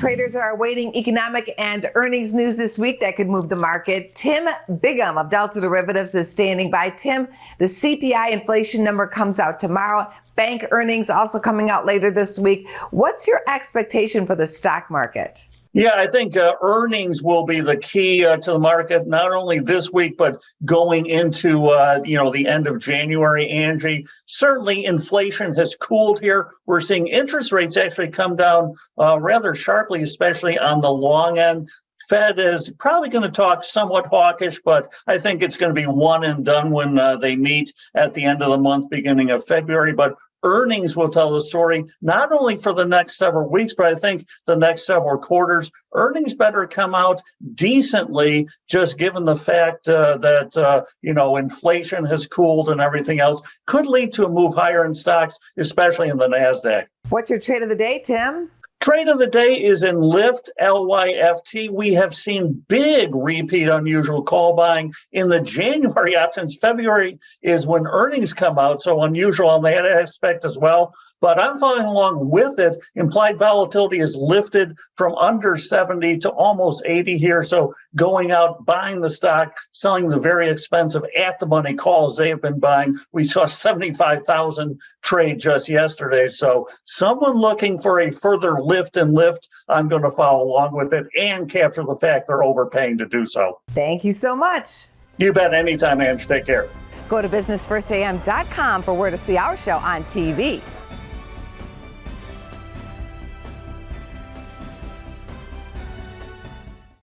Traders are awaiting economic and earnings news this week that could move the market. Tim Biggam of Delta Derivatives is standing by. Tim, the CPI inflation number comes out tomorrow. Bank earnings also coming out later this week. What's your expectation for the stock market? Yeah, I think earnings will be the key to the market, not only this week, but going into, the end of January, Angie. Certainly inflation has cooled here. We're seeing interest rates actually come down rather sharply, especially on the long end. Fed is probably going to talk somewhat hawkish, but I think it's going to be one and done when they meet at the end of the month, beginning of February. But earnings will tell the story, not only for the next several weeks, but I think the next several quarters. Earnings better come out decently, just given the fact that inflation has cooled and everything else could lead to a move higher in stocks, especially in the NASDAQ. What's your trade of the day, Tim? Trade of the day is in Lyft, LYFT. We have seen big repeat unusual call buying in the January options. February is when earnings come out, so unusual on that aspect as well. But I'm following along with it. Implied volatility is lifted from under 70 to almost 80 here. So going out, buying the stock, selling the very expensive at-the-money calls they have been buying. We saw 75,000 trade just yesterday. So someone looking for a further lift, I'm going to follow along with it and capture the fact they're overpaying to do so. Thank you so much. You bet. Anytime, Ange. Take care. Go to businessfirstam.com for where to see our show on TV.